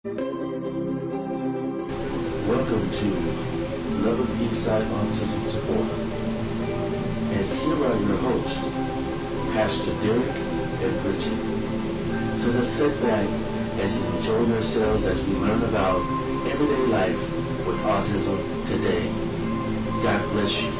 Welcome to Lubbock EastSide Autism Support. And here are your hosts, Pastor Derek and Bridget. So just sit back as you enjoy yourselves as we learn about everyday life with autism today. God bless you.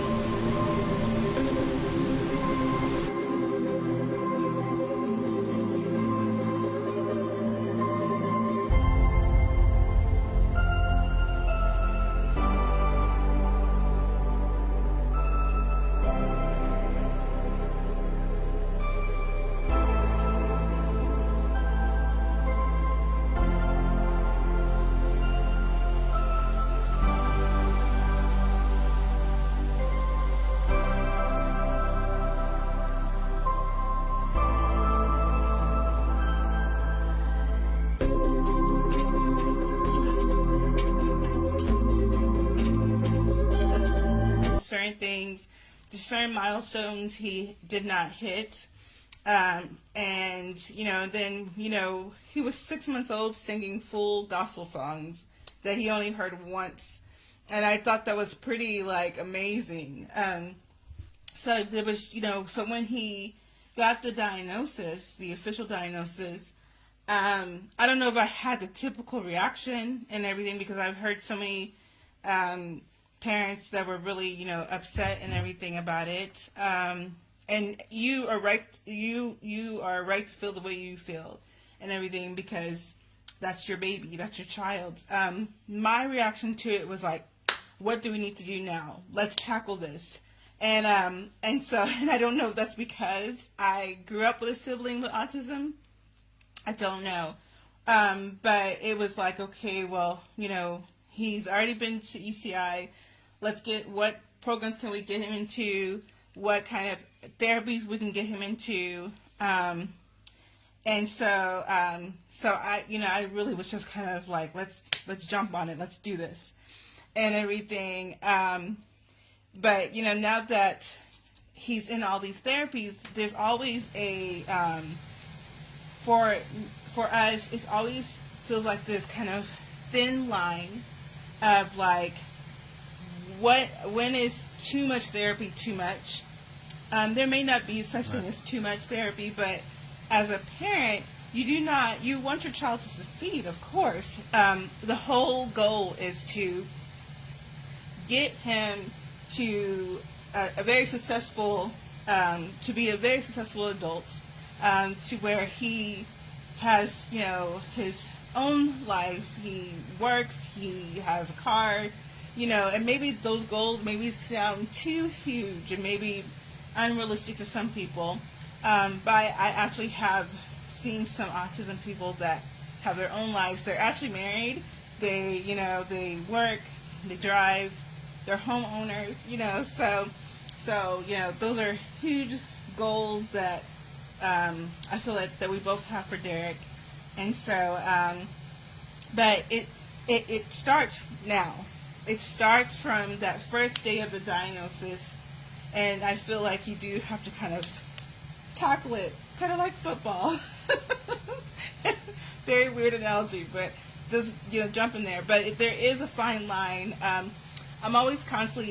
Certain things, certain milestones he did not hit. And then he was 6 months old singing full gospel songs that he only heard once. And I thought that was pretty amazing. So there was, so when he got the diagnosis, the official diagnosis, I don't know if I had the typical reaction and everything, because I've heard so many parents that were really, upset and everything about it. And you are right. You are right to feel the way you feel and everything, because that's your baby, that's your child. My reaction to it was like, what do we need to do now? Let's tackle this. And I don't know if that's because I grew up with a sibling with autism. I don't know. But it was like, okay, well, he's already been to ECI. Let's get, what programs can we get him into? What kind of therapies we can get him into? So I really was just kind of like, let's jump on it. Let's do this and everything. But now that he's in all these therapies, there's always a, for us, it always feels like this kind of thin line of like, when is too much therapy too much? There may not be such thing as too much therapy, but as a parent, you want your child to succeed, of course. The whole goal is to get him to a very successful, to be a very successful adult, to where he has, his own life. He works, he has a car, and maybe those goals maybe sound too huge and maybe unrealistic to some people. But I actually have seen some autism people that have their own lives. They're actually married. They, they work, they drive, they're homeowners, so those are huge goals that I feel that we both have for Derek. And so, but it starts now. It starts from that first day of the diagnosis, and I feel like you do have to kind of tackle it, kind of like football. Very weird analogy, but just jump in there. But there is a fine line. I'm always constantly